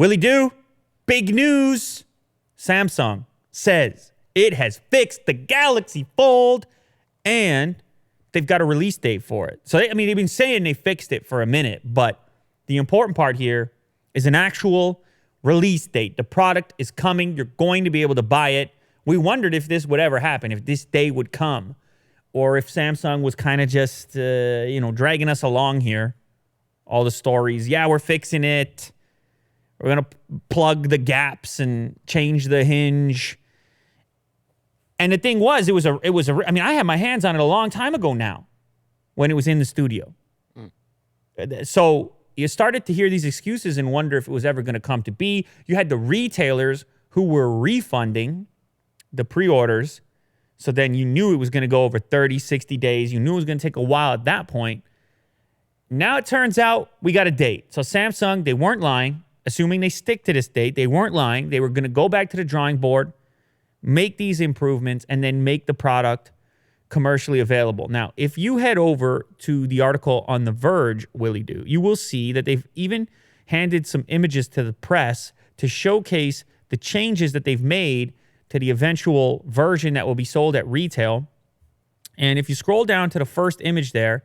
Willie do? Big news. Samsung says it has fixed the Galaxy Fold and they've got a release date for it. So, they've been saying they fixed it for a minute, but the important part here is an actual release date. The product is coming. You're going to be able to buy it. We wondered if this would ever happen, if this day would come, or if Samsung was kind of just, dragging us along here. All the stories. Yeah, we're fixing it. We're going to plug the gaps and change the hinge. And the thing was, I had my hands on it a long time ago now when it was in the studio. So you started to hear these excuses and wonder if it was ever going to come to be. You had the retailers who were refunding the pre-orders. So then you knew it was going to go over 30, 60 days. You knew it was going to take a while at that point. Now it turns out we got a date. So Samsung, they weren't lying. Assuming they stick to this date, they weren't lying. They were going to go back to the drawing board, make these improvements, and then make the product commercially available. Now, if you head over to the article on The Verge, Willie Do, you will see that they've even handed some images to the press to showcase the changes that they've made to the eventual version that will be sold at retail. And if you scroll down to the first image there,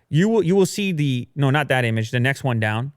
you will see not that image, the next one down.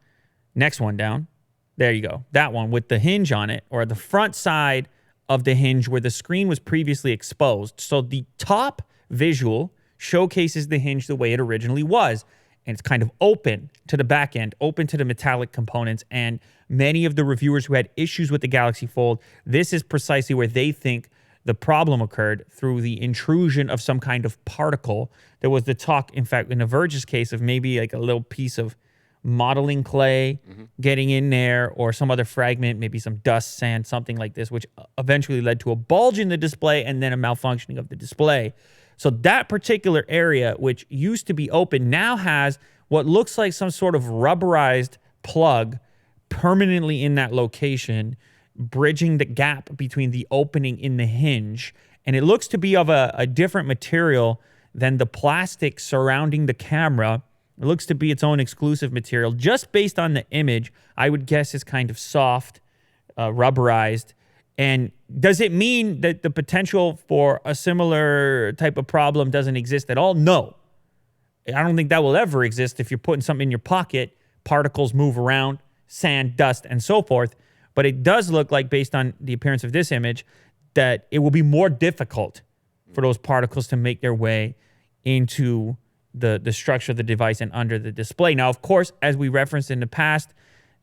Next one down. There you go. That one with the hinge on it, or the front side of the hinge where the screen was previously exposed. So the top visual showcases the hinge the way it originally was. And it's kind of open to the back end, open to the metallic components. And many of the reviewers who had issues with the Galaxy Fold, this is precisely where they think the problem occurred, through the intrusion of some kind of particle. There was the talk, in fact, in The Verge's case, of maybe like a little piece of modeling clay getting in there, or some other fragment, maybe some dust, sand, something like this, which eventually led to a bulge in the display and then a malfunctioning of the display. So that particular area, which used to be open, now has what looks like some sort of rubberized plug permanently in that location, bridging the gap between the opening in the hinge. And it looks to be of a different material than the plastic surrounding the camera. It looks to be its own exclusive material. Just based on the image, I would guess it's kind of soft, rubberized. And does it mean that the potential for a similar type of problem doesn't exist at all? No. I don't think that will ever exist. If you're putting something in your pocket, particles move around, sand, dust, and so forth. But it does look like, based on the appearance of this image, that it will be more difficult for those particles to make their way into the structure of the device and under the display. Now, of course, as we referenced in the past,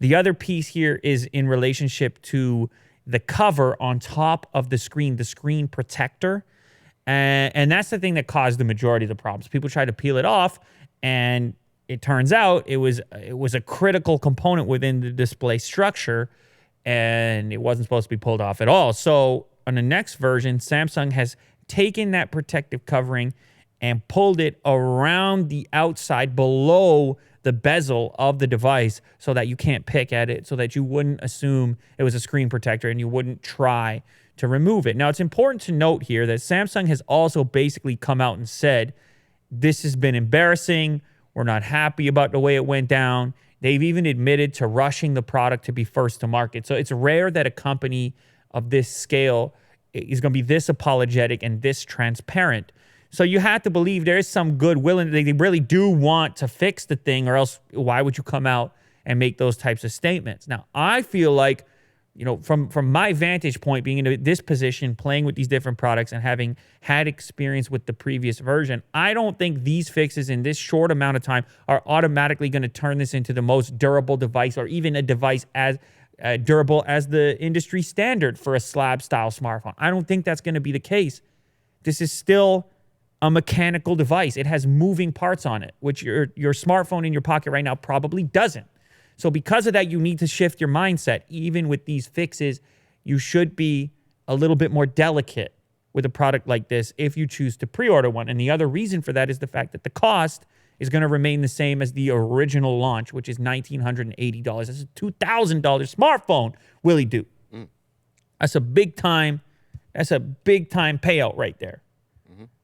the other piece here is in relationship to the cover on top of the screen protector. And that's the thing that caused the majority of the problems. People tried to peel it off, and it turns out it was a critical component within the display structure, and it wasn't supposed to be pulled off at all. So on the next version, Samsung has taken that protective covering and pulled it around the outside below the bezel of the device so that you can't pick at it, so that you wouldn't assume it was a screen protector and you wouldn't try to remove it. Now, it's important to note here that Samsung has also basically come out and said, this has been embarrassing. We're not happy about the way it went down. They've even admitted to rushing the product to be first to market. So it's rare that a company of this scale is going to be this apologetic and this transparent. So you have to believe there is some goodwill, and they really do want to fix the thing, or else why would you come out and make those types of statements? Now, I feel like, from my vantage point, being in this position, playing with these different products and having had experience with the previous version, I don't think these fixes in this short amount of time are automatically going to turn this into the most durable device, or even a device as durable as the industry standard for a slab-style smartphone. I don't think that's going to be the case. This is still a mechanical device. It has moving parts on it, which your smartphone in your pocket right now probably doesn't. So because of that, you need to shift your mindset. Even with these fixes, you should be a little bit more delicate with a product like this if you choose to pre-order one. And the other reason for that is the fact that the cost is going to remain the same as the original launch, which is $1,980. That's a $2,000 smartphone, Willie Do. That's a big time payout right there.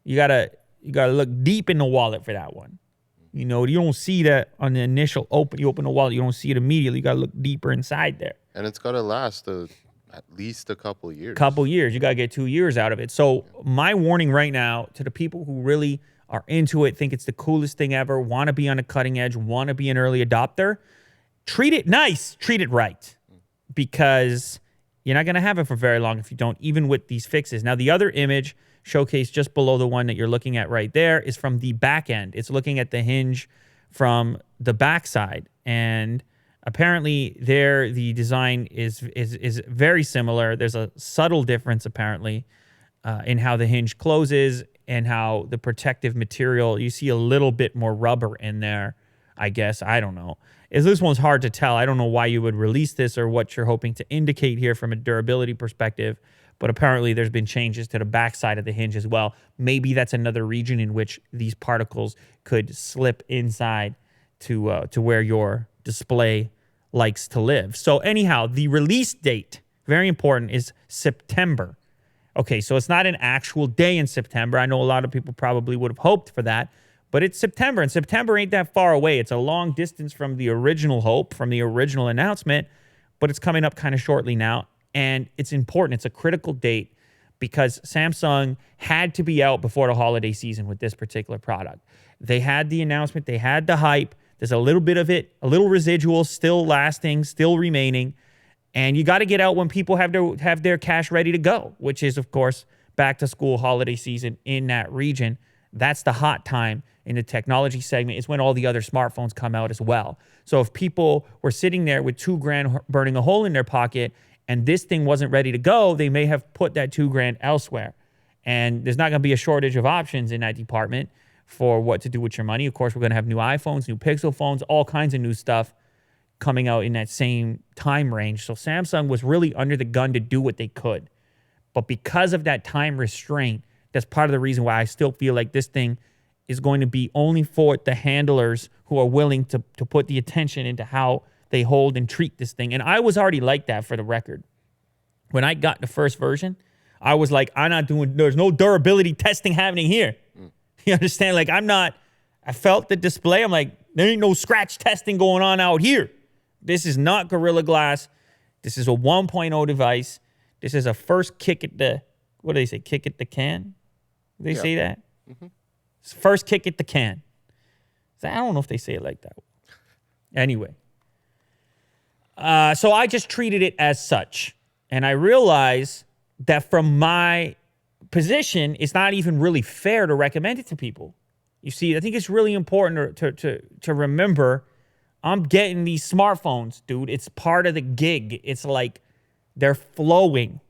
You gotta look deep in the wallet for that one. You know, you don't see that on the initial open. You open the wallet, you don't see it immediately. You got to look deeper inside there. And it's got to last at least a couple years. You got to get 2 years out of it. So my warning right now to the people who really are into it, think it's the coolest thing ever, want to be on the cutting edge, want to be an early adopter, treat it nice, treat it right, because you're not going to have it for very long if you don't, even with these fixes. Now, the other image showcased just below the one that you're looking at right there is from the back end. It's looking at the hinge from the backside, and apparently there the design is very similar. There's a subtle difference apparently in how the hinge closes and how the protective material, you see a little bit more rubber in there, I guess. I don't know. This one's hard to tell. I don't know why you would release this or what you're hoping to indicate here from a durability perspective, but apparently there's been changes to the backside of the hinge as well. Maybe that's another region in which these particles could slip inside to where your display likes to live. So anyhow, the release date, very important, is September. Okay, so it's not an actual day in September. I know a lot of people probably would have hoped for that, but it's September, and September ain't that far away. It's a long distance from the original hope, from the original announcement, but it's coming up kind of shortly now, and it's important. It's a critical date because Samsung had to be out before the holiday season with this particular product. They had the announcement, they had the hype. There's a little bit of it, a little residual, still lasting, still remaining, and you got to get out when people have their cash ready to go, which is, of course, back to school holiday season in that region. That's the hot time in the technology segment. It's when all the other smartphones come out as well. So if people were sitting there with $2,000 burning a hole in their pocket and this thing wasn't ready to go, they may have put that $2,000 elsewhere. And there's not going to be a shortage of options in that department for what to do with your money. Of course, we're going to have new iPhones, new Pixel phones, all kinds of new stuff coming out in that same time range. So Samsung was really under the gun to do what they could. But because of that time restraint, that's part of the reason why I still feel like this thing is going to be only for the handlers who are willing to put the attention into how they hold and treat this thing. And I was already like that, for the record. When I got the first version, I was like, there's no durability testing happening here. You understand? Like, I felt the display. I'm like, there ain't no scratch testing going on out here. This is not Gorilla Glass. This is a 1.0 device. This is a first kick at the, what do they say? Kick at the can? They say that? Mm-hmm. It's first kick at the can. So I don't know if they say it like that. Anyway. So I just treated it as such. And I realized that from my position, it's not even really fair to recommend it to people. You see, I think it's really important to remember, I'm getting these smartphones, dude. It's part of the gig. It's like they're flowing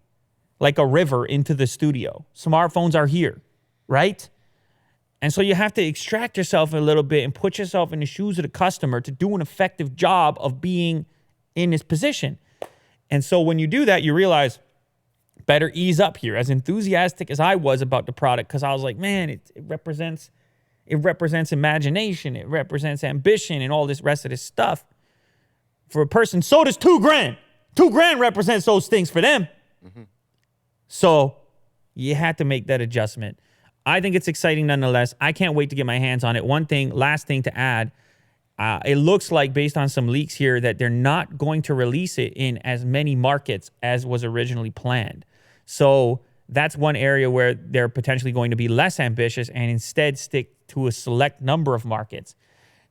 like a river into the studio. Smartphones are here, right? And so you have to extract yourself a little bit and put yourself in the shoes of the customer to do an effective job of being in this position. And so when you do that, you realize, better ease up here. As enthusiastic as I was about the product, because I was like, man, it represents imagination, it represents ambition and all this rest of this stuff. For a person, so does $2,000. $2,000 represents those things for them. Mm-hmm. So you had to make that adjustment. I think it's exciting nonetheless. I can't wait to get my hands on it. Last thing to add, it looks like, based on some leaks here, that they're not going to release it in as many markets as was originally planned. So that's one area where they're potentially going to be less ambitious and instead stick to a select number of markets.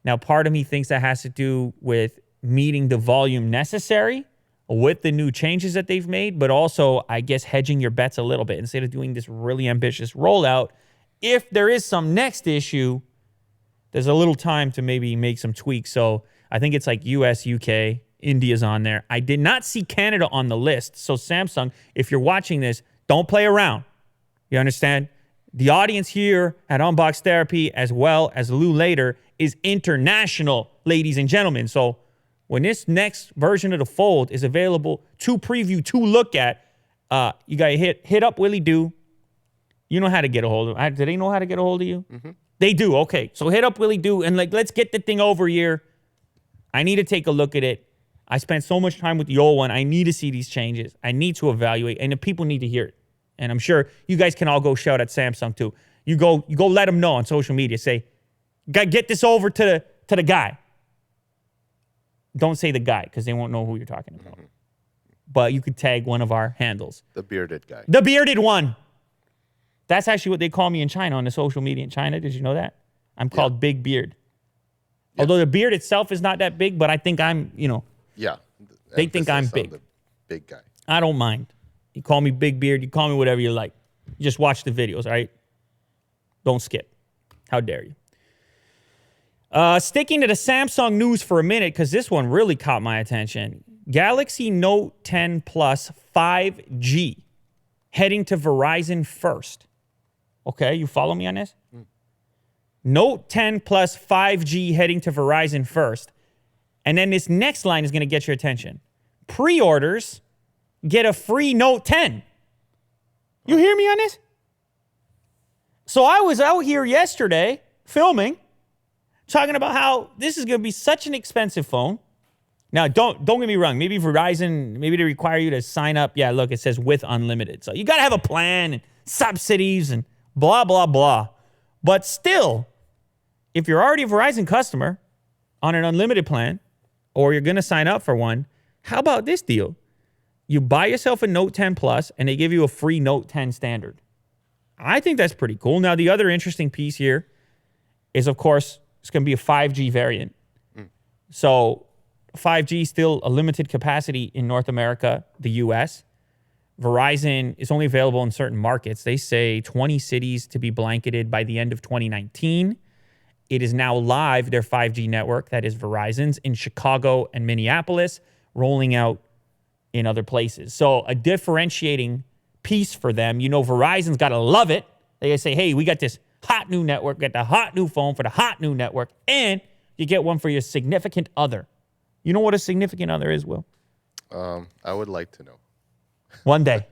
Now, part of me thinks that has to do with meeting the volume necessary with the new changes that they've made, but also, I guess, hedging your bets a little bit. Instead of doing this really ambitious rollout, if there is some next issue, there's a little time to maybe make some tweaks. So I think it's like US, UK, India's on there. I did not see Canada on the list. So Samsung, if you're watching this, don't play around. You understand? The audience here at Unbox Therapy, as well as Lou later, is international, ladies and gentlemen. So when this next version of the Fold is available to preview, to look at, you got to hit up Willie Doo. You know how to get a hold of him. Do they know how to get a hold of you? Mm-hmm. They do. Okay. So hit up Willie Doo and let's get the thing over here. I need to take a look at it. I spent so much time with the old one. I need to see these changes. I need to evaluate, and the people need to hear it. And I'm sure you guys can all go shout at Samsung too. You go let them know on social media. Say, Get this over to the guy. Don't say the guy because they won't know who you're talking about. But you could tag one of our handles. The bearded guy. The bearded one. That's actually what they call me in China, on the social media in China. Did you know that? I'm called Big Beard. Yeah. Although the beard itself is not that big, but I think I'm, Yeah. They think I'm big. The big guy. I don't mind. You call me Big Beard. You call me whatever you like. You just watch the videos, all right? Don't skip. How dare you? Sticking to the Samsung news for a minute, because this one really caught my attention. Galaxy Note 10 Plus 5G heading to Verizon first. Okay, you follow me on this? Note 10 Plus 5G heading to Verizon first. And then this next line is going to get your attention. Pre-orders get a free Note 10. You hear me on this? So I was out here yesterday filming, talking about how this is going to be such an expensive phone. Now, don't get me wrong. Maybe Verizon, maybe they require you to sign up. Yeah, look, it says with unlimited. So you got to have a plan and subsidies and blah, blah, blah. But still, if you're already a Verizon customer on an unlimited plan, or you're going to sign up for one, how about this deal? You buy yourself a Note 10 Plus, and they give you a free Note 10 standard. I think that's pretty cool. Now, the other interesting piece here is, of course, it's going to be a 5G variant. So 5G still a limited capacity in North America, the US. Verizon is only available in certain markets. They say 20 cities to be blanketed by the end of 2019. It is now live, their 5G network, that is Verizon's, in Chicago and Minneapolis, rolling out in other places. So a differentiating piece for them. Verizon's got to love it. They say, hey, we got this hot new network, get the hot new phone for the hot new network, and you get one for your significant other. You know what a significant other is, Will? I would like to know. One day.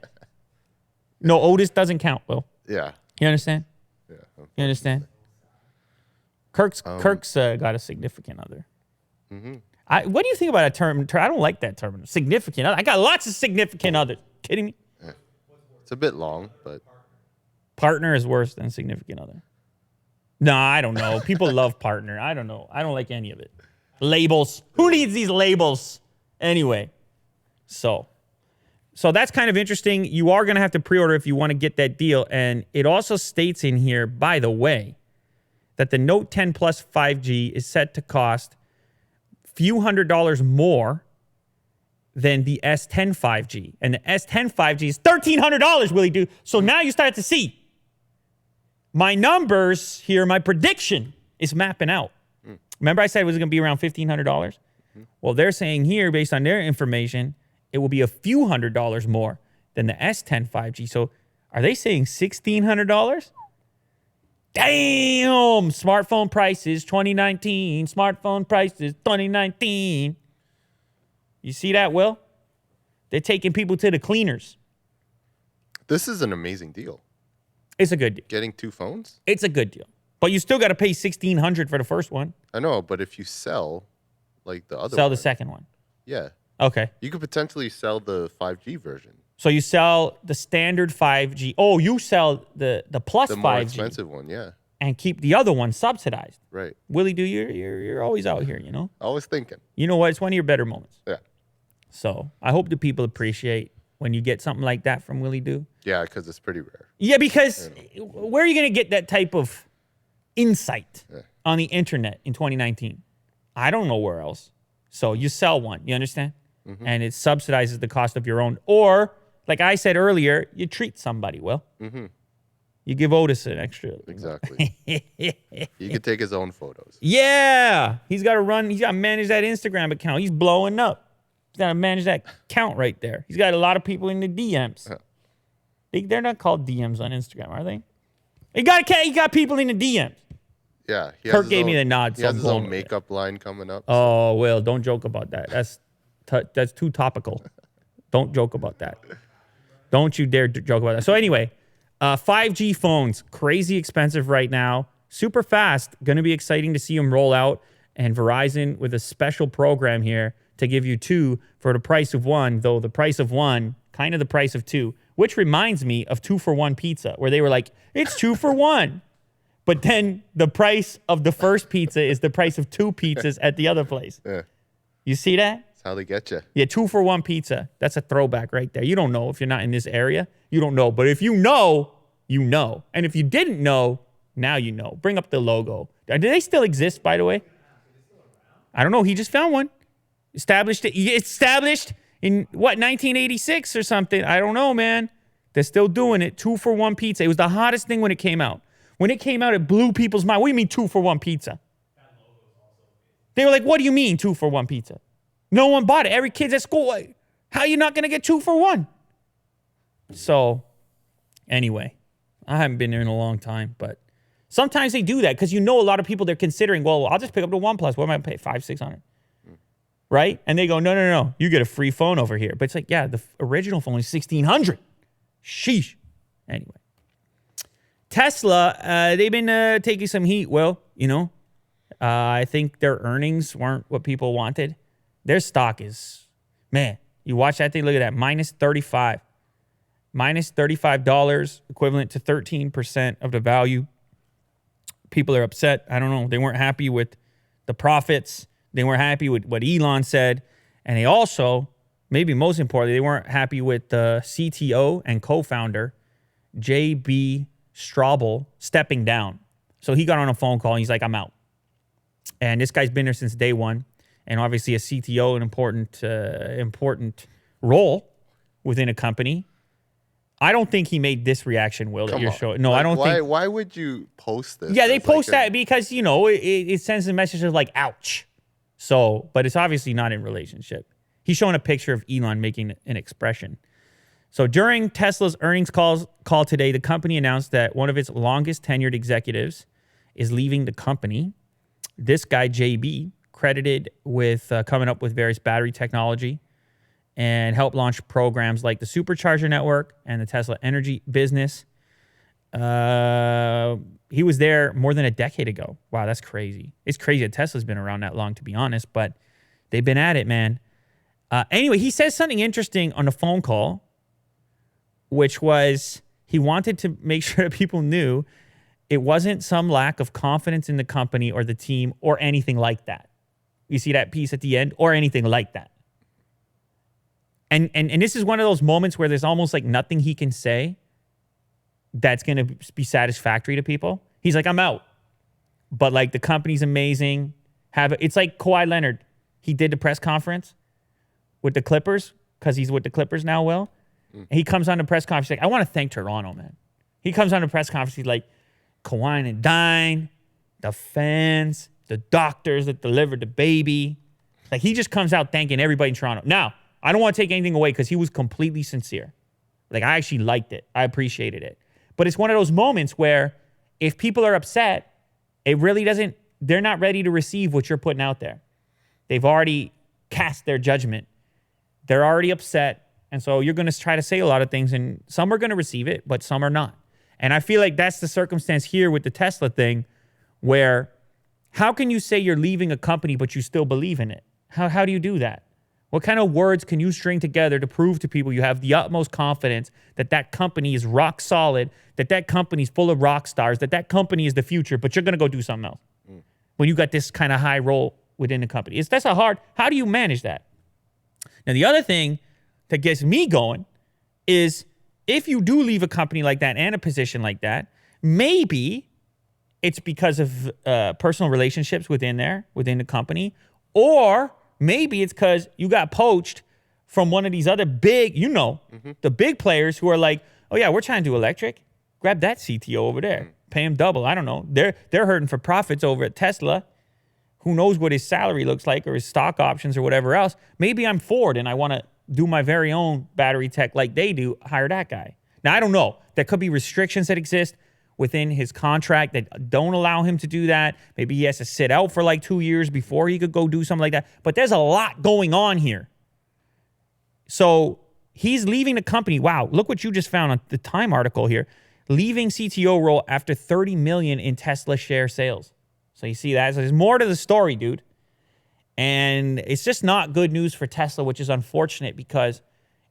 No, Otis doesn't count, Will. Yeah. You understand? Yeah. You understand? Kirk's got a significant other. Mm-hmm. What do you think about that term? I don't like that term. Significant other. I got lots of significant others. Kidding me? Yeah. It's a bit long, but... Partner is worse than significant other. No, I don't know. People love partner. I don't know. I don't like any of it. Labels. Who needs these labels? Anyway, so that's kind of interesting. You are going to have to pre-order if you want to get that deal. And it also states in here, by the way, that the Note 10 Plus 5G is set to cost a few $100s more than the S10 5G. And the S10 5G is $1,300, Willie Do. So now you start to see my numbers here, my prediction is mapping out. Remember I said it was going to be around $1,500? Well, they're saying here, based on their information, it will be a few $100s more than the S10 5G. So are they saying $1,600? Damn! Smartphone prices 2019. Smartphone prices 2019. You see that, Will? They're taking people to the cleaners. This is an amazing deal. It's a good deal. Getting two phones? It's a good deal. But you still got to pay $1,600 for the first one. I know, but if you sell, like the other Sell one, the second one. Yeah. Okay. You could potentially sell the 5G version. So you sell the standard 5G. Oh, you sell the plus 5G. The more expensive one, yeah. And keep the other one subsidized. Right. Willie, you're always out here, Always thinking. You know what? It's one of your better moments. Yeah. So I hope the people appreciate when you get something like that from Willie Do. Yeah, because it's pretty rare. Yeah, because where are you going to get that type of insight on the internet in 2019? I don't know where else. So you sell one, you understand? Mm-hmm. And it subsidizes the cost of your own. Or, like I said earlier, you treat somebody, Will. Mm-hmm. You give Otis an extra. Exactly. He could take his own photos. Yeah. He's got to manage that Instagram account. He's blowing up. He's got to manage that count right there. He's got a lot of people in the DMs. They're not called DMs on Instagram, are they? He got people in the DMs. Yeah. Kirk gave me the nod. He has his own makeup line coming up. Oh, Will, don't joke about that. That's too topical. Don't joke about that. Don't you dare joke about that. So anyway, 5G phones, crazy expensive right now. Super fast. Going to be exciting to see them roll out. And Verizon with a special program here to give you two for the price of one, though the price of one, kind of the price of two, which reminds me of 2-for-1 pizza, where they were like, it's 2 for 1. but then the price of the first pizza is the price of 2 pizzas at the other place. Yeah. You see that? That's how they get you. Yeah, 2-for-1 pizza. That's a throwback right there. You don't know if you're not in this area. You don't know. But if you know, you know. And if you didn't know, now you know. Bring up the logo. Do they still exist, by the way? I don't know. He just found one. Established in, what, 1986 or something? I don't know, man. They're still doing it. 2-for-1 pizza. It was the hottest thing when it came out. When it came out, it blew people's mind. What do you mean 2-for-1 pizza? They were like, what do you mean 2-for-1 pizza? No one bought it. Every kid's at school. How are you not going to get 2-for-1? So, anyway, I haven't been there in a long time, but sometimes they do that because you know a lot of people, they're considering, well, I'll just pick up the One Plus. What am I going to pay? $500-$600? Right? And they go, no. You get a free phone over here. But it's like, yeah, the original phone is $1,600. Sheesh. Anyway. Tesla, they've been taking some heat. Well, I think their earnings weren't what people wanted. Their stock is, man, you watch that thing, look at that, minus 35. Minus $35, equivalent to 13% of the value. People are upset. I don't know. They weren't happy with the profits. They weren't happy with what Elon said. And they also, maybe most importantly, they weren't happy with the CTO and co-founder, J.B. Straubel, stepping down. So he got on a phone call and he's like, I'm out. And this guy's been there since day one. And obviously a CTO, an important role within a company. I don't think he made this reaction, Will, that you're showing. No, I don't think. Why would you post this? Yeah, they post that because, it sends a message of like, ouch. So, but it's obviously not in relationship. He's showing a picture of Elon making an expression. So during Tesla's earnings call today, the company announced that one of its longest tenured executives is leaving the company. This guy, JB, credited with coming up with various battery technology and helped launch programs like the Supercharger Network and the Tesla Energy business. He was there more than a decade ago. Wow, that's crazy. It's crazy that Tesla's been around that long, to be honest, but they've been at it, man. Anyway, he says something interesting on the phone call, which was he wanted to make sure that people knew it wasn't some lack of confidence in the company or the team or anything like that. You see that piece at the end? Or anything like that. And this is one of those moments where there's almost like nothing he can say that's going to be satisfactory to people. He's like, I'm out. But like the company's amazing. It's like Kawhi Leonard. He did the press conference with the Clippers because he's with the Clippers now, Will. And he comes on the press conference, he's like, I want to thank Toronto, man. He comes on the press conference, he's like, Kawhi and Dine, the fans, the doctors that delivered the baby. Like he just comes out thanking everybody in Toronto. Now, I don't want to take anything away because he was completely sincere. Like I actually liked it. I appreciated it. But it's one of those moments where if people are upset, it really doesn't, they're not ready to receive what you're putting out there. They've already cast their judgment. They're already upset. And so you're going to try to say a lot of things and some are going to receive it, but some are not. And I feel like that's the circumstance here with the Tesla thing where how can you say you're leaving a company, but you still believe in it? How do you do that? What kind of words can you string together to prove to people you have the utmost confidence that that company is rock solid, that that company is full of rock stars, that that company is the future, but you're going to go do something else when you got this kind of high role within the company? How do you manage that? Now, the other thing that gets me going is if you do leave a company like that and a position like that, maybe it's because of personal relationships within the company, or maybe it's because you got poached from one of these other big, the big players who are like, oh yeah, we're trying to do electric. Grab that CTO over there. Pay him double. I don't know. They're hurting for profits over at Tesla. Who knows what his salary looks like or his stock options or whatever else. Maybe I'm Ford and I want to do my very own battery tech like they do. Hire that guy. Now, I don't know. There could be restrictions that exist within his contract that don't allow him to do that. Maybe he has to sit out for like 2 years before he could go do something like that. But there's a lot going on here. So he's leaving the company. Wow, look what you just found on the Time article here. Leaving CTO role after $30 million in Tesla share sales. So you see that. So there's more to the story, dude. And it's just not good news for Tesla, which is unfortunate because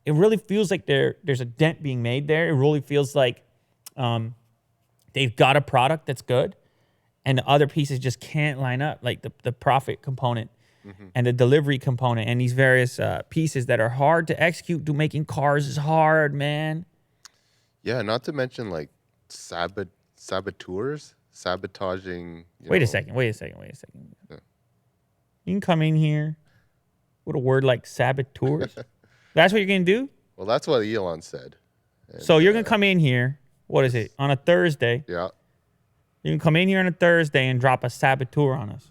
it really feels like there's a dent being made there. It really feels like they've got a product that's good. and the other pieces just can't line up, like the profit component and the delivery component and these various pieces that are hard to execute. Making cars is hard, man. Yeah, not to mention like saboteurs sabotaging. Wait a second. Yeah. You can come in here with a word like saboteurs. That's what you're going to do? Well, that's what Elon said. And, so you're going to come in here, what is it, on a Thursday? Yeah. You can come in here on a Thursday and drop a saboteur on us.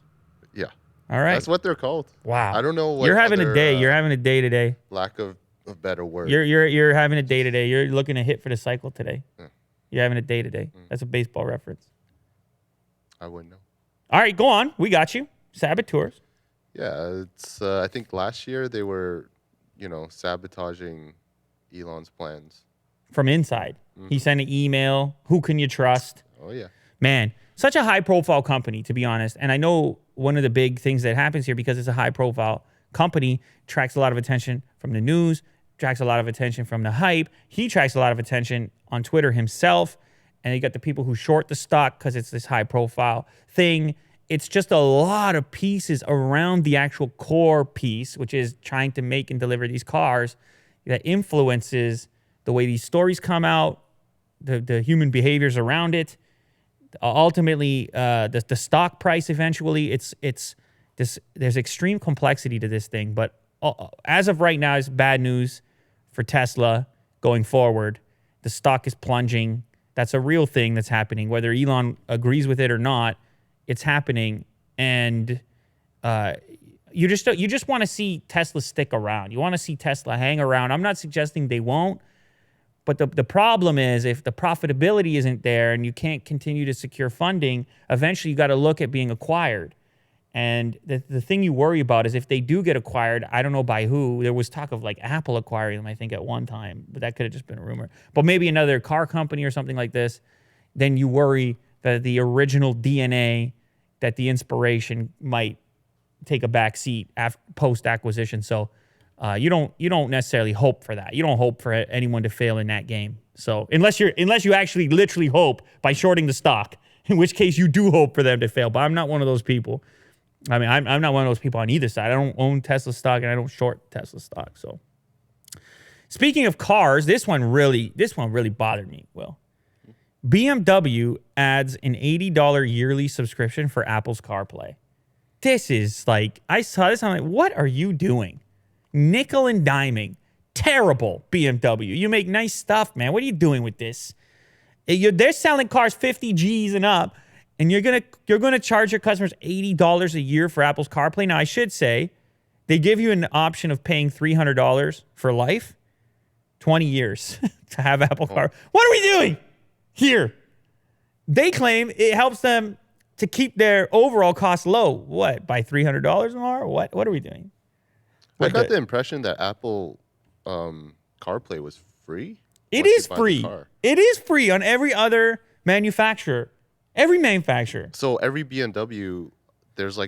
Yeah. All right. That's what they're called. Wow. I don't know what you're having other, a day. You're having a day today. Lack of a better word. You're having a day today. You're looking to hit for the cycle today. Yeah. You're having a day today. That's a baseball reference. I wouldn't know. All right, go on. We got you. Saboteurs. Yeah, it's. I think last year they were, sabotaging Elon's plans from inside. He sent an email. Who can you trust? Oh yeah. Man, such a high-profile company, to be honest. And I know one of the big things that happens here, because it's a high-profile company, tracks a lot of attention from the news, tracks a lot of attention from the hype. He tracks a lot of attention on Twitter himself. And you got the people who short the stock because it's this high-profile thing. It's just a lot of pieces around the actual core piece, which is trying to make and deliver these cars, that influences the way these stories come out, the human behaviors around it. Ultimately, the stock price eventually, there's extreme complexity to this thing. But as of right now, it's bad news for Tesla going forward. The stock is plunging. That's a real thing that's happening. Whether Elon agrees with it or not, it's happening. And you just want to see Tesla stick around. You want to see Tesla hang around. I'm not suggesting they won't. But the problem is, if the profitability isn't there and you can't continue to secure funding, eventually you got to look at being acquired. And the thing you worry about is if they do get acquired, I don't know by who. There was talk of like Apple acquiring them, I think, at one time, but that could have just been a rumor. But maybe another car company or something like this. Then you worry that the original DNA, that the inspiration might take a back seat post acquisition. So you don't necessarily hope for that. You don't hope for anyone to fail in that game. So unless you actually literally hope by shorting the stock, in which case you do hope for them to fail. But I'm not one of those people. I mean, I'm not one of those people on either side. I don't own Tesla stock and I don't short Tesla stock. So speaking of cars, this one really bothered me. Well, BMW adds an $80 yearly subscription for Apple's CarPlay. This is like, I saw this, I'm like, what are you doing? Nickel and diming. Terrible, BMW. You make nice stuff, man. What are you doing with this? They're selling cars 50 G's and up, and you're gonna charge your customers $80 a year for Apple's CarPlay. Now, I should say, they give you an option of paying $300 for life, 20 years to have Apple Car. What are we doing here? They claim it helps them to keep their overall costs low. What, by $300 more? What are we doing? I got the impression that Apple CarPlay was free. It is free. It is free on every other manufacturer. Every manufacturer. So every BMW, there's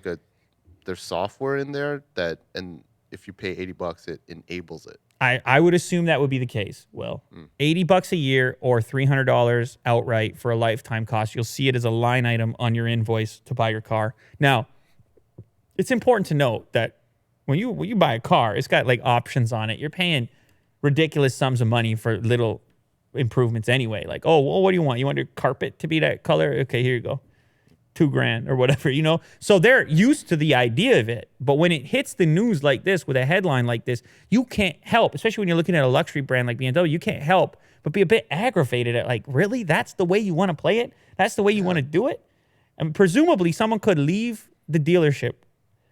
software in there that, and if you pay $80, it enables it. I would assume that would be the case. Well, $80 a year or $300 outright for a lifetime cost. You'll see it as a line item on your invoice to buy your car. Now, it's important to note that when you buy a car, it's got like options on it. You're paying ridiculous sums of money for little improvements anyway. Like, oh, well, what do you want? You want your carpet to be that color? Okay, here you go. $2,000 or whatever, So they're used to the idea of it. But when it hits the news like this with a headline like this, you can't help, especially when you're looking at a luxury brand like BMW, you can't help but be a bit aggravated at like, really? That's the way you want to play it? That's the way you want to do it? And presumably someone could leave the dealership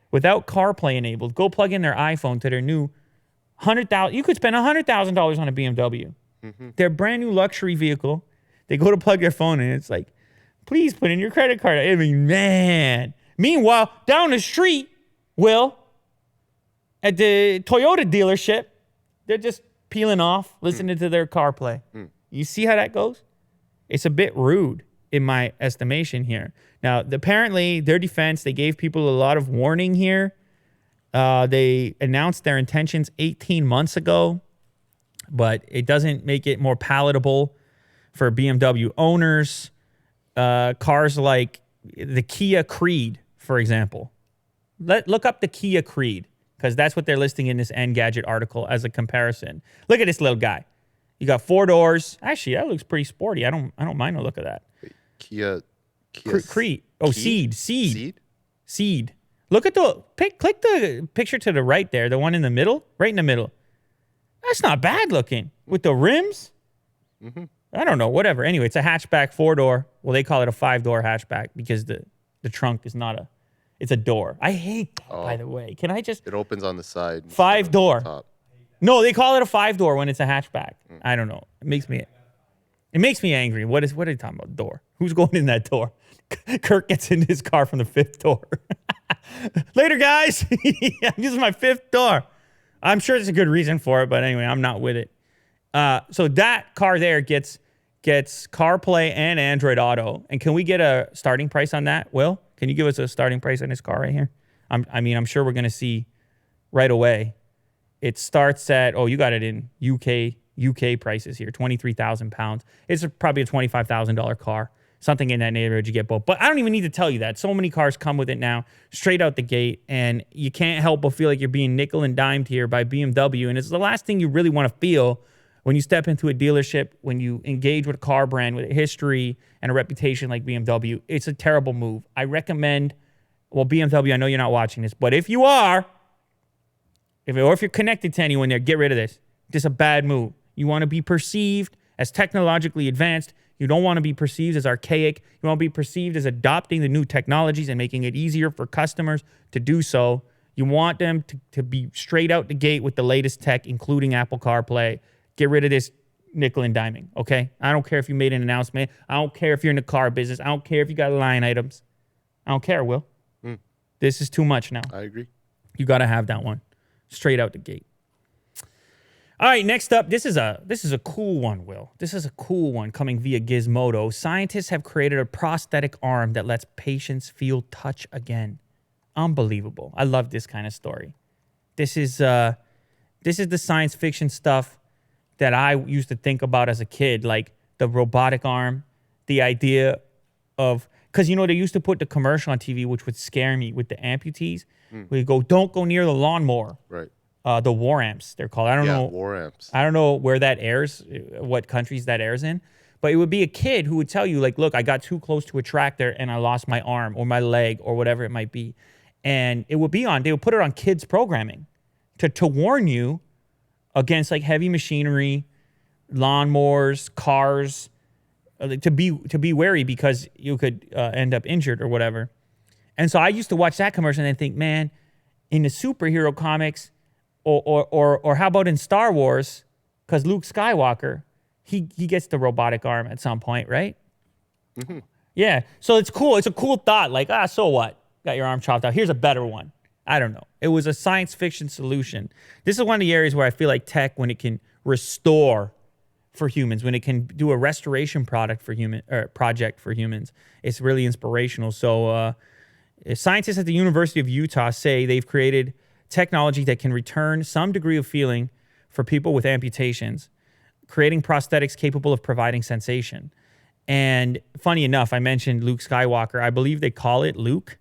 without CarPlay enabled, go plug in their iPhone to their new $100,000. You could spend $100,000 on a BMW. Their brand new luxury vehicle. They go to plug their phone in. It's like, please put in your credit card. I mean, man. Meanwhile, down the street, at the Toyota dealership, they're just peeling off, listening to their CarPlay. You see how that goes? It's a bit rude in my estimation here. Now, apparently, their defense, they gave people a lot of warning here. They announced their intentions 18 months ago, but it doesn't make it more palatable for BMW owners. Cars like the Kia Creed, for example. Look up the Kia Creed because that's what they're listing in this Engadget article as a comparison. Look at this little guy. You got 4 doors. Actually, that looks pretty sporty. I don't mind the look of that. Wait, Kia Creed. Oh, Ceed? Seed. Look at click the picture to the right there, the one in the middle, right in the middle. That's not bad looking with the rims. Mm-hmm. I don't know, whatever. Anyway, it's a hatchback 4-door. Well, they call it a 5-door hatchback because the trunk is not it's a door. I hate that, by the way. Can I just? It opens on the side. 5-door. Top. No, they call it a 5-door when it's a hatchback. I don't know. It makes me angry. What are you talking about? Door. Who's going in that door? Kirk gets in his car from the 5th door. Later, guys. I'm using my 5th door. I'm sure there's a good reason for it, but anyway, I'm not with it. So that car there gets CarPlay and Android Auto. And can we get a starting price on that? Will, can you give us a starting price on this car right here? I'm sure we're going to see right away. It starts at, you got it in UK prices here, £23,000. It's probably a $25,000 car. Something in that neighborhood you get both. But I don't even need to tell you that. So many cars come with it now, straight out the gate, and you can't help but feel like you're being nickel and dimed here by BMW. And it's the last thing you really want to feel when you step into a dealership, when you engage with a car brand with a history and a reputation like BMW. It's a terrible move. I recommend, BMW, I know you're not watching this, but if you are, if you're connected to anyone there, get rid of this. This is a bad move. You want to be perceived as technologically advanced. You don't want to be perceived as archaic. You want to be perceived as adopting the new technologies and making it easier for customers to do so. You want them to be straight out the gate with the latest tech, including Apple CarPlay. Get rid of this nickel and diming, okay? I don't care if you made an announcement. I don't care if you're in the car business. I don't care if you got line items. I don't care, Will. This is too much now. I agree. You got to have that one straight out the gate. All right, next up, this is a cool one, Will. This is a cool one coming via Gizmodo. Scientists have created a prosthetic arm that lets patients feel touch again. Unbelievable. I love this kind of story. This is the science fiction stuff that I used to think about as a kid, like the robotic arm, the idea of, because, they used to put the commercial on TV, which would scare me with the amputees. Where you go, don't go near the lawnmower. Right. The war amps, they're called. I don't know. War amps. I don't know where that airs, what countries that airs in. But it would be a kid who would tell you, like, look, I got too close to a tractor and I lost my arm or my leg or whatever it might be. And it would be they would put it on kids programming to warn you against like heavy machinery, lawnmowers, cars, to be wary because you could end up injured or whatever. And so I used to watch that commercial and then think, man, in the superhero comics, or how about in Star Wars, because Luke Skywalker, he gets the robotic arm at some point, right? Mm-hmm. Yeah. So it's cool. It's a cool thought. Like, so what? Got your arm chopped out. Here's a better one. I don't know. It was a science fiction solution. This is one of the areas where I feel like tech, when it can restore for humans, when it can do a restoration project for humans, it's really inspirational. So scientists at the University of Utah say they've created technology that can return some degree of feeling for people with amputations, creating prosthetics capable of providing sensation. And funny enough, I mentioned Luke Skywalker. I believe they call it Luke,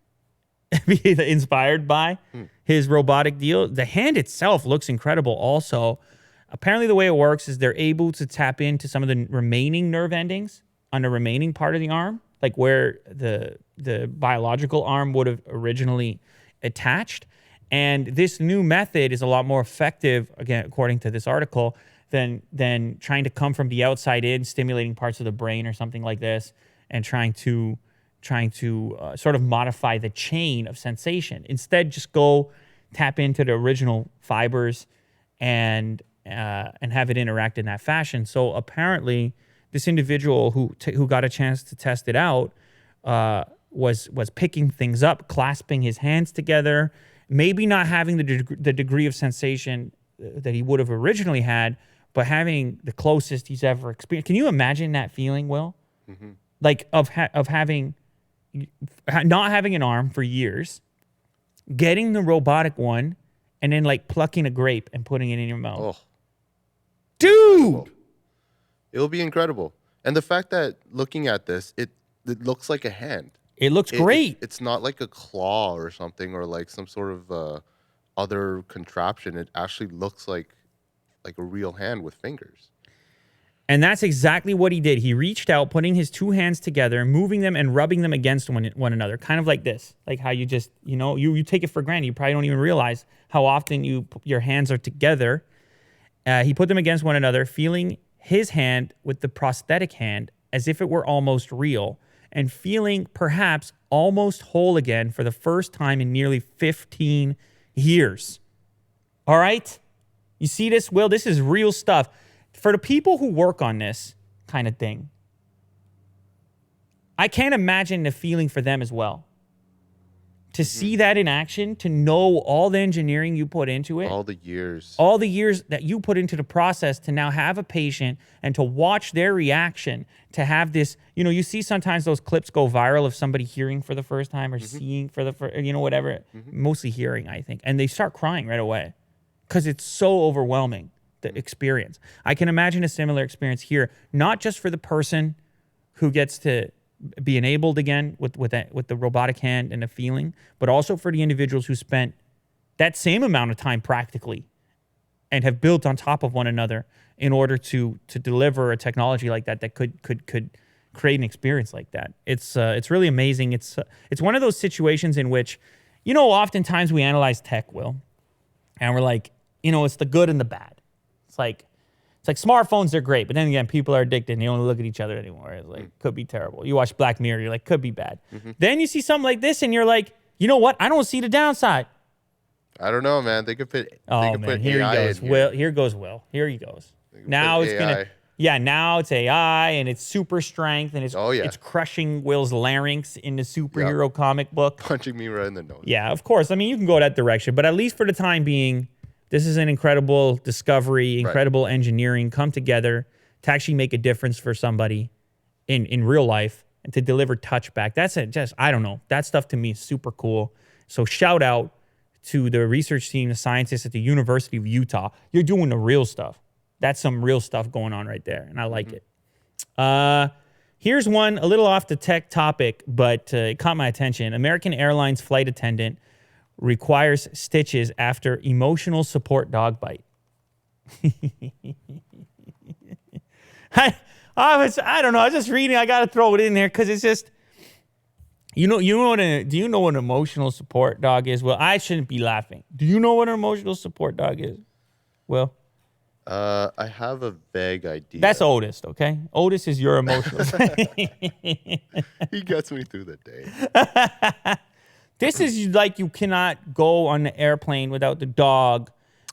inspired by his robotic deal. The hand itself looks incredible also. Apparently the way it works is they're able to tap into some of the remaining nerve endings on the remaining part of the arm, like where the biological arm would have originally attached. And this new method is a lot more effective, again, according to this article, than trying to come from the outside in, stimulating parts of the brain or something like this, and trying to sort of modify the chain of sensation. Instead, just go tap into the original fibers and have it interact in that fashion. So apparently, this individual who got a chance to test it out was picking things up, clasping his hands together, maybe not having the degree of sensation that he would have originally had, but having the closest he's ever experienced. Can you imagine that feeling, Will? Mm-hmm. Like of having not having an arm for years, getting the robotic one, and then like plucking a grape and putting it in your mouth. Oh. Dude! It'll be incredible. And the fact that looking at this, it looks like a hand. It looks great. It's not like a claw or something, or like some sort of other contraption. It actually looks like a real hand with fingers. And that's exactly what he did. He reached out, putting his two hands together, moving them and rubbing them against one another, kind of like this. Like how you just, you take it for granted. You probably don't even realize how often your hands are together. He put them against one another, feeling his hand with the prosthetic hand as if it were almost real, and feeling perhaps almost whole again for the first time in nearly 15 years. All right? You see this, Will? This is real stuff. For the people who work on this kind of thing, I can't imagine the feeling for them as well. To see that in action, to know all the engineering you put into it. All the years that you put into the process to now have a patient and to watch their reaction, to have this, you see sometimes those clips go viral of somebody hearing for the first time or seeing for the first, whatever, mostly hearing, I think. And they start crying right away because it's so overwhelming, the experience. I can imagine a similar experience here, not just for the person who gets to be enabled again with the robotic hand and the feeling, but also for the individuals who spent that same amount of time practically and have built on top of one another in order to deliver a technology like that could create an experience like that. It's really amazing. It's one of those situations in which, oftentimes we analyze tech, Will, and we're like, it's the good and the bad. It's like smartphones are great, but then again, people are addicted and they don't look at each other anymore. It's like, could be terrible. You watch Black Mirror, you're like, could be bad. Then you see something like this and you're like, you know what? I don't see the downside. I don't know, man. They could put here AI he goes. in here. Will, here goes Will. Here he goes. Now it's AI. now it's AI and it's super strength and it's crushing Will's larynx in the superhero comic book. Punching me right in the nose. Yeah, of course. I mean, you can go that direction, but at least for the time being, this is an incredible discovery, incredible engineering come together to actually make a difference for somebody in real life and to deliver touchback. That's I don't know. That stuff to me is super cool. So shout out to the research team, the scientists at the University of Utah. You're doing the real stuff. That's some real stuff going on right there, and I like it. Here's one, a little off the tech topic, but it caught my attention. American Airlines flight attendant requires stitches after emotional support dog bite. I don't know. I was just reading. I got to throw it in there because it's just, do you know what an emotional support dog is? Well, I shouldn't be laughing. Do you know what an emotional support dog is? Well, I have a vague idea. that's Otis, okay? Otis is your emotional. He gets me through the day. This is like you cannot go on the airplane without the dog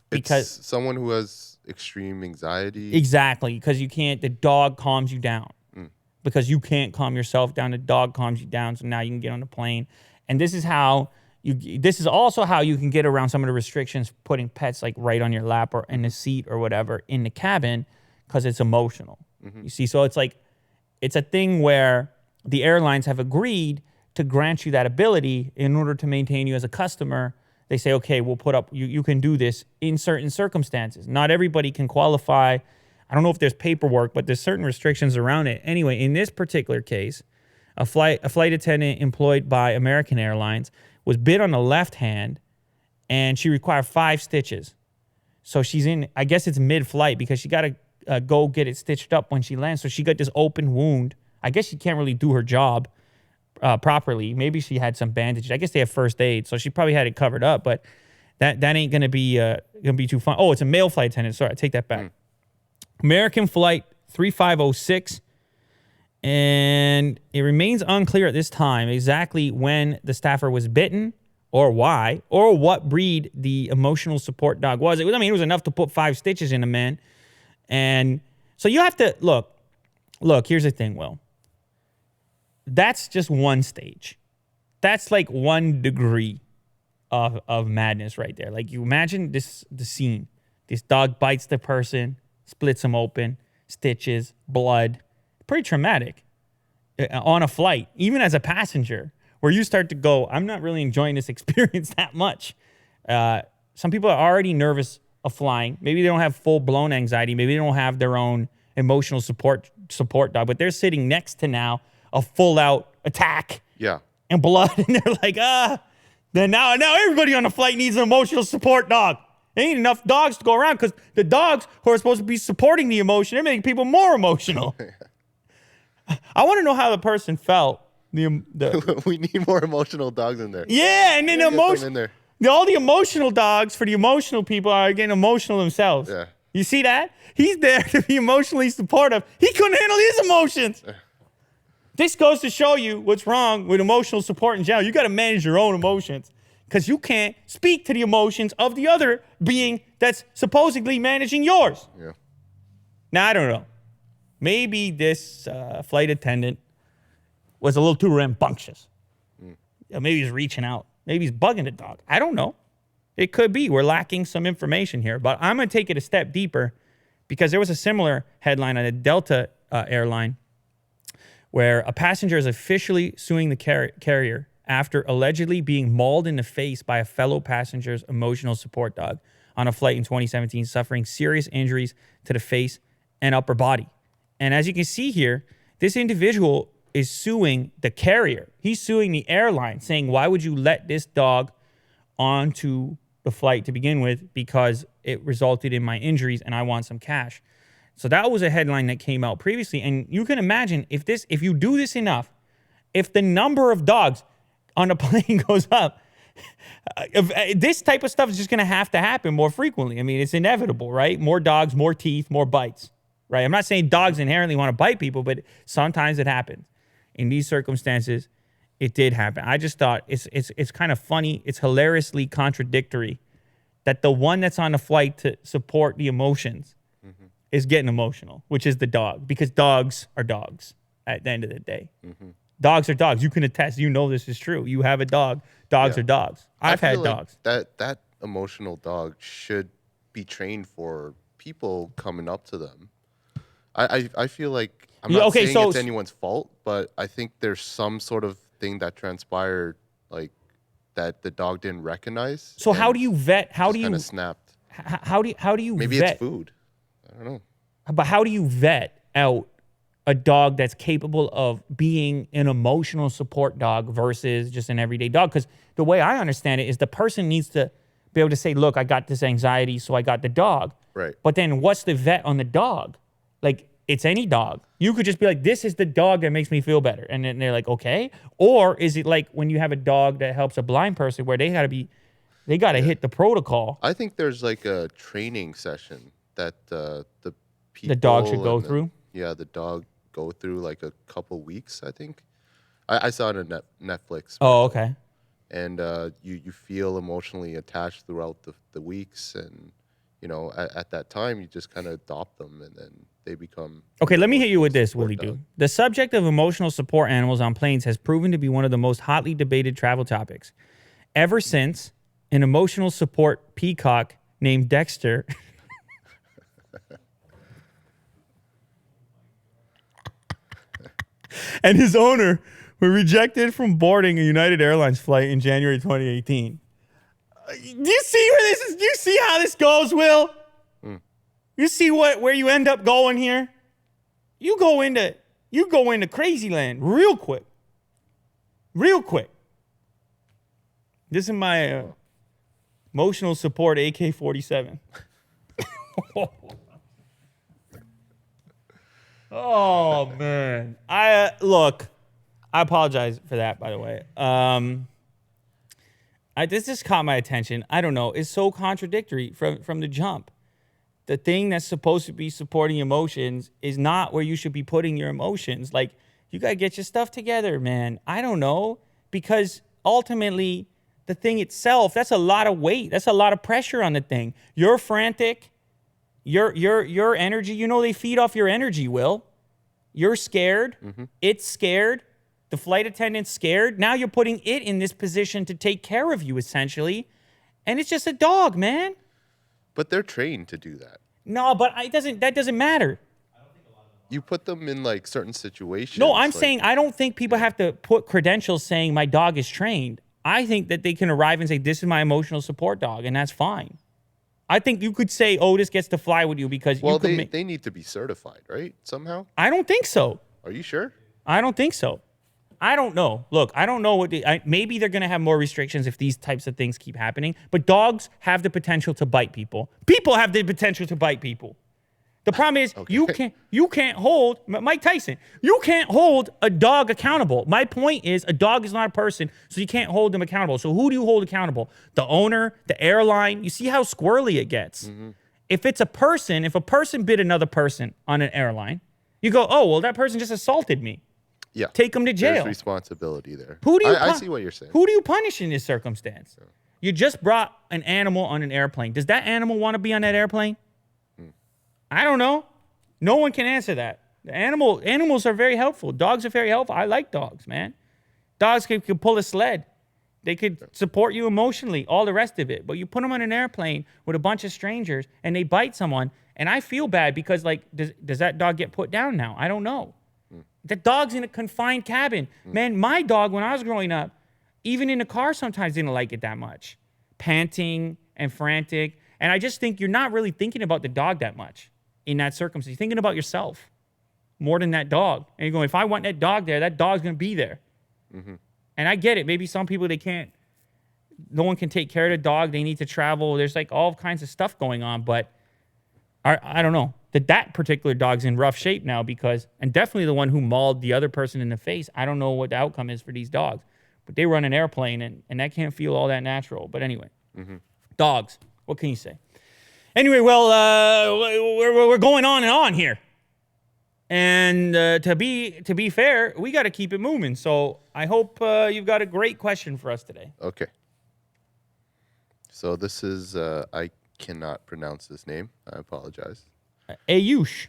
because it's someone who has extreme anxiety. Exactly, because you can't. The dog calms you down because you can't calm yourself down. The dog calms you down, so now you can get on the plane. And this is how you. This is also how you can get around some of the restrictions, putting pets like right on your lap or in the seat or whatever in the cabin, because it's emotional. You see, so it's like it's a thing where the airlines have agreed to grant you that ability in order to maintain you as a customer. They say, okay, we'll put up, you can do this in certain circumstances. Not everybody can qualify. I don't know if there's paperwork, but there's certain restrictions around it. Anyway, in this particular case, a flight attendant employed by American Airlines was bit on the left hand and she required 5 stitches. So she's in, I guess it's mid-flight because she got to go get it stitched up when she lands. So she got this open wound. I guess she can't really do her job properly. Maybe she had some bandages. I guess they have first aid, so she probably had it covered up. But that ain't gonna be too fun. Oh, it's a male flight attendant. Sorry, I take that back. American flight 3506, and it remains unclear at this time exactly when the staffer was bitten or why or what breed the emotional support dog was. It was enough to put 5 stitches in a man, and so you have to look. Here's the thing, Will. That's just one stage. That's like 1 degree of madness right there. Like you imagine the scene. This dog bites the person, splits them open, stitches, blood. Pretty traumatic on a flight, even as a passenger, where you start to go, I'm not really enjoying this experience that much. Some people are already nervous of flying. Maybe they don't have full-blown anxiety. Maybe they don't have their own emotional support dog, but they're sitting next to now a full-out attack. Yeah. and blood, and they're like, then now everybody on the flight needs an emotional support dog. There ain't enough dogs to go around because the dogs who are supposed to be supporting the emotion, they're making people more emotional. I want to know how the person felt. We need more emotional dogs in there. Yeah, and then all the emotional dogs for the emotional people are getting emotional themselves. Yeah. You see that? He's there to be emotionally supportive. He couldn't handle his emotions. This goes to show you what's wrong with emotional support in general. You got to manage your own emotions because you can't speak to the emotions of the other being that's supposedly managing yours. Yeah. Now, I don't know. Maybe this flight attendant was a little too rambunctious. Maybe he's reaching out. Maybe he's bugging the dog. I don't know. It could be. We're lacking some information here. But I'm going to take it a step deeper because there was a similar headline on a Delta airline where a passenger is officially suing the carrier after allegedly being mauled in the face by a fellow passenger's emotional support dog on a flight in 2017, suffering serious injuries to the face and upper body. And as you can see here, this individual is suing the carrier. He's suing the airline, saying, why would you let this dog onto the flight to begin with? Because it resulted in my injuries and I want some cash. So that was a headline that came out previously. And you can imagine if you do this enough, if the number of dogs on a plane goes up, this type of stuff is just going to happen more frequently. I mean, it's inevitable, right? More dogs, more teeth, more bites, right? I'm not saying dogs inherently want to bite people, but sometimes it happens. In these circumstances, it did happen. I just thought it's kind of funny. It's hilariously contradictory that the one that's on the flight to support the emotions is getting emotional, which is the dog, because dogs are dogs at the end of the day. Dogs are dogs. You can attest. You know this is true. You have a dog. Dogs are dogs. I've had dogs. That emotional dog should be trained for people coming up to them. I feel like I'm not saying it's anyone's fault, but I think there's some sort of thing that transpired, like that the dog didn't recognize. So how do you vet? How do you kind of snapped? How do you maybe vet? It's food. I don't know. But how do you vet out a dog that's capable of being an emotional support dog versus just an everyday dog? Because the way I understand it is the person needs to be able to say, look, I got this anxiety, so I got the dog. Right. But then what's the vet on the dog? Like, it's any dog. You could just be like, this is the dog that makes me feel better. And then they're like, okay. Or is it like when you have a dog that helps a blind person where they got to hit the protocol? I think there's like a training session that the people... The dog should go through? Yeah, the dog go through like a couple weeks, I think. I saw it on Netflix. Oh, okay. And you feel emotionally attached throughout the weeks. And, you know, at that time, you just kind of adopt them and then they become... Okay, let me hit you with this, Willie Doo. The subject of emotional support animals on planes has proven to be one of the most hotly debated travel topics. Ever since an emotional support peacock named Dexter... and his owner were rejected from boarding a United Airlines flight in January 2018. Do you see where this is? Do you see how this goes, Will? You see where you end up going here? You go into crazy land real quick. Real quick. This is my emotional support AK-47. Oh man. I apologize for that, by the way. This just caught my attention. I don't know. It's so contradictory from the jump. The thing that's supposed to be supporting emotions is not where you should be putting your emotions. Like, you got to get your stuff together, man. I don't know. Because ultimately, the thing itself, that's a lot of weight. That's a lot of pressure on the thing. You're frantic. Your energy, you know, they feed off your energy, Will. You're scared. It's scared. The flight attendant's scared. Now you're putting it in this position to take care of you, essentially. And it's just a dog, man. But they're trained to do that. No, but that doesn't matter. You put them in like certain situations. No, I'm saying I don't think people have to put credentials saying my dog is trained. I think that they can arrive and say, this is my emotional support dog, and that's fine. I think you could say Otis gets to fly with you because they need to be certified, right? Somehow? I don't think so. Are you sure? I don't think so. I don't know. Look, I don't know what maybe they're going to have more restrictions if these types of things keep happening. But dogs have the potential to bite people. People have the potential to bite people. The problem is you can't hold Mike Tyson. You can't hold a dog accountable. My point is a dog is not a person, so you can't hold them accountable. So who do you hold accountable? The owner, the airline. You see how squirrely it gets. Mm-hmm. If a person bit another person on an airline, you go, oh, well, that person just assaulted me. Yeah. Take them to jail. There's responsibility there. I see what you're saying. Who do you punish in this circumstance? Yeah. You just brought an animal on an airplane. Does that animal want to be on that airplane? I don't know. No one can answer that. Animals are very helpful. Dogs are very helpful. I like dogs, man. Dogs can pull a sled. They could support you emotionally, all the rest of it. But you put them on an airplane with a bunch of strangers and they bite someone, and I feel bad because, like, does that dog get put down now? I don't know. The dog's in a confined cabin. Man, my dog, when I was growing up, even in the car sometimes didn't like it that much. Panting and frantic. And I just think you're not really thinking about the dog that much in that circumstance. You're thinking about yourself more than that dog. And you're going, if I want that dog there, that dog's going to be there. Mm-hmm. And I get it. Maybe some people, no one can take care of the dog. They need to travel. There's like all kinds of stuff going on. But I don't know. That particular dog's in rough shape now and definitely the one who mauled the other person in the face. I don't know what the outcome is for these dogs. But they run an airplane, and that can't feel all that natural. But anyway, dogs. What can you say? Anyway, well, we're going on and on here. And to be fair, we got to keep it moving. So I hope you've got a great question for us today. Okay. So this is, I cannot pronounce this name. I apologize. Ayush.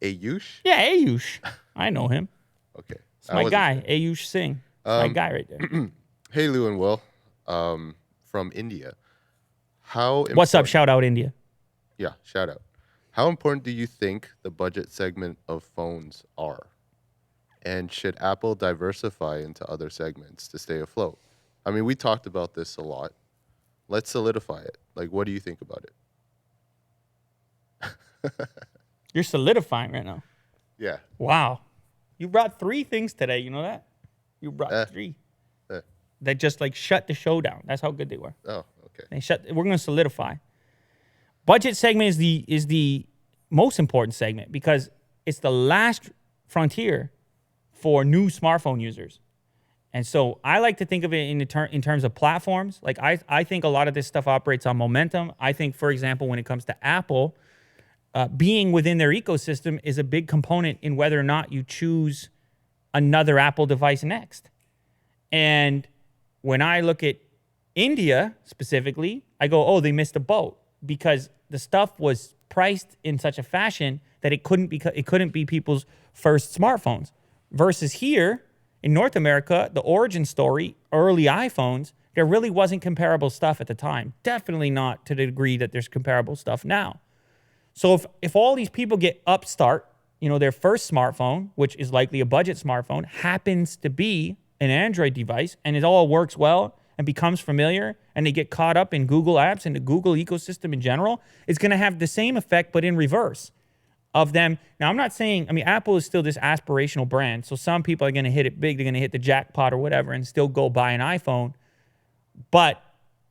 Ayush? Yeah, Ayush. I know him. Okay. It's my guy, Ayush Singh. My guy right there. Hey, Lou and Will, from India. What's up? Shout out India. Yeah, shout out. How important do you think the budget segment of phones are? And should Apple diversify into other segments to stay afloat? I mean, we talked about this a lot. Let's solidify it. Like, what do you think about it? You're solidifying right now. Yeah. Wow. You brought 3 things today. You know that? You brought 3. That just like shut the show down. That's how good they were. Oh, okay. We're going to solidify. Budget segment is the most important segment because it's the last frontier for new smartphone users. And so I like to think of it in terms of platforms. Like I think a lot of this stuff operates on momentum. I think, for example, when it comes to Apple, being within their ecosystem is a big component in whether or not you choose another Apple device next. And when I look at India specifically, I go, oh, they missed a boat because the stuff was priced in such a fashion that it couldn't be people's first smartphones. Versus here in North America, the origin story, early iPhones, there really wasn't comparable stuff at the time. Definitely not to the degree that there's comparable stuff now. So if all these people get upstart, their first smartphone, which is likely a budget smartphone, happens to be an Android device, and it all works well and becomes familiar, and they get caught up in Google apps and the Google ecosystem in general, it's going to have the same effect, but in reverse of them. Now, I'm not saying, Apple is still this aspirational brand, so some people are going to hit it big, they're going to hit the jackpot or whatever and still go buy an iPhone, but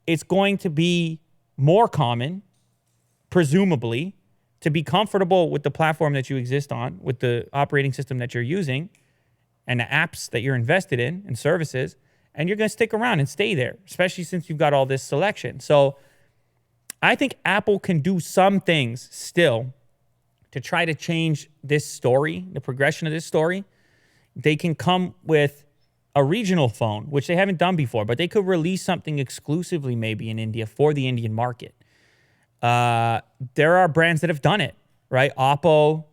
it's going to be more common, presumably, to be comfortable with the platform that you exist on, with the operating system that you're using, and the apps that you're invested in and services, and you're going to stick around and stay there, especially since you've got all this selection. So I think Apple can do some things still to try to change this story, the progression of this story. They can come with a regional phone, which they haven't done before, but they could release something exclusively maybe in India for the Indian market. There are brands that have done it, right? Oppo,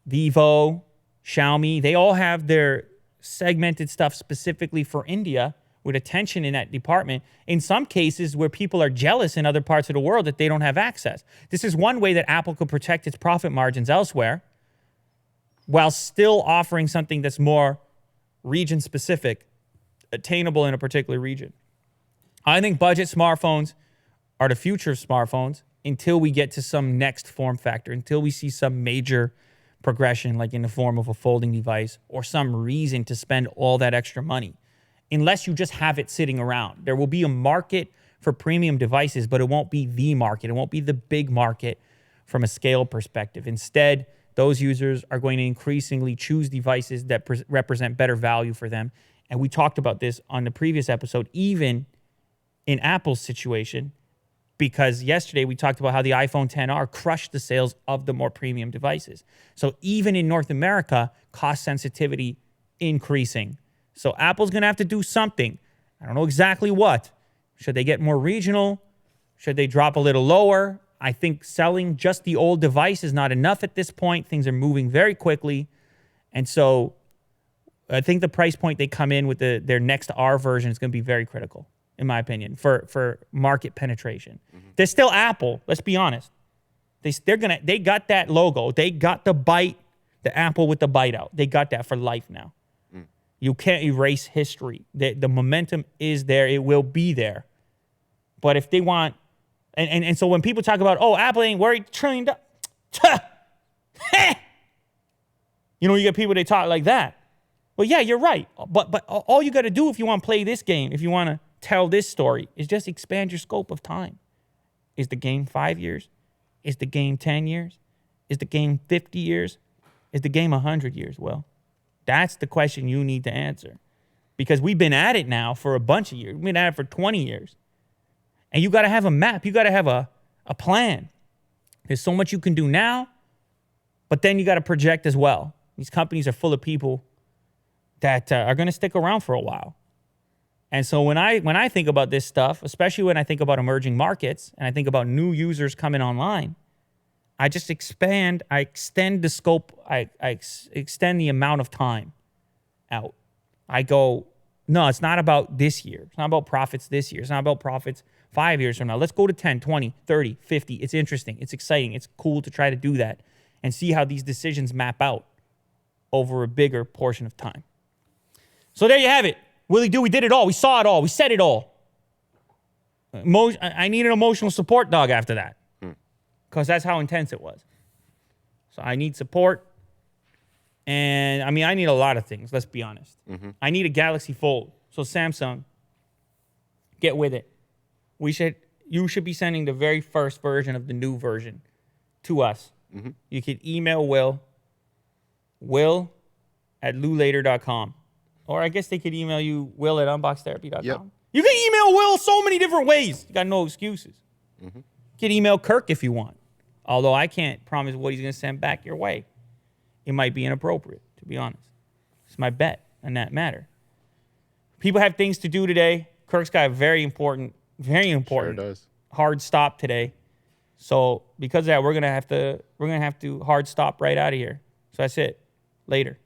Vivo, Xiaomi, they all have their segmented stuff specifically for India with attention in that department. In some cases where people are jealous in other parts of the world that they don't have access. This is one way that Apple could protect its profit margins elsewhere while still offering something that's more region specific, attainable in a particular region. I think budget smartphones are the future of smartphones until we get to some next form factor, until we see some major progression, like in the form of a folding device or some reason to spend all that extra money, unless you just have it sitting around. There will be a market for premium devices, but it won't be the market. It won't be the big market from a scale perspective. Instead, those users are going to increasingly choose devices that represent better value for them. And we talked about this on the previous episode, even in Apple's situation, because yesterday we talked about how the iPhone XR crushed the sales of the more premium devices. So even in North America, cost sensitivity increasing. So Apple's going to have to do something. I don't know exactly what. Should they get more regional? Should they drop a little lower? I think selling just the old device is not enough at this point. Things are moving very quickly. And so I think the price point they come in with their next R version is going to be very critical, in my opinion, for market penetration. Mm-hmm. They're still Apple. Let's be honest. They got that logo. They got the bite, the Apple with the bite out. They got that for life now. You can't erase history. The momentum is there. It will be there. But if they want, and so when people talk about, oh, Apple ain't worried, $1 trillion, you know, you get people, they talk like that. Well, yeah, you're right. But all you got to do if you want to play this game, if you want to tell this story, is just expand your scope of time. Is the game 5 years? Is the game 10 years? Is the game 50 years? Is the game 100 years? Well, that's the question you need to answer. Because we've been at it now for a bunch of years. We've been at it for 20 years. And you got to have a map. You got to have a plan. There's so much you can do now, but then you got to project as well. These companies are full of people that are going to stick around for a while. And so when I think about this stuff, especially when I think about emerging markets and I think about new users coming online, I just extend the scope, I extend the amount of time out. I go, no, it's not about this year. It's not about profits this year. It's not about profits 5 years from now. Let's go to 10, 20, 30, 50. It's interesting. It's exciting. It's cool to try to do that and see how these decisions map out over a bigger portion of time. So there you have it. Willie Do, we did it all. We saw it all. We said it all. I need an emotional support dog after that. Because that's how intense it was. So I need support. And, I mean, I need a lot of things, let's be honest. Mm-hmm. I need a Galaxy Fold. So Samsung, get with it. You should be sending the very first version of the new version to us. Mm-hmm. You can email will@lulater.com. Or I guess they could email you, will@unboxtherapy.com. Yep. You can email Will so many different ways. You got no excuses. Mm-hmm. You can email Kirk if you want. Although I can't promise what he's going to send back your way. It might be inappropriate, to be honest. It's my bet on that matter. People have things to do today. Kirk's got a very important sure hard stop today. So because of that, we're gonna have to hard stop right out of here. So that's it. Later.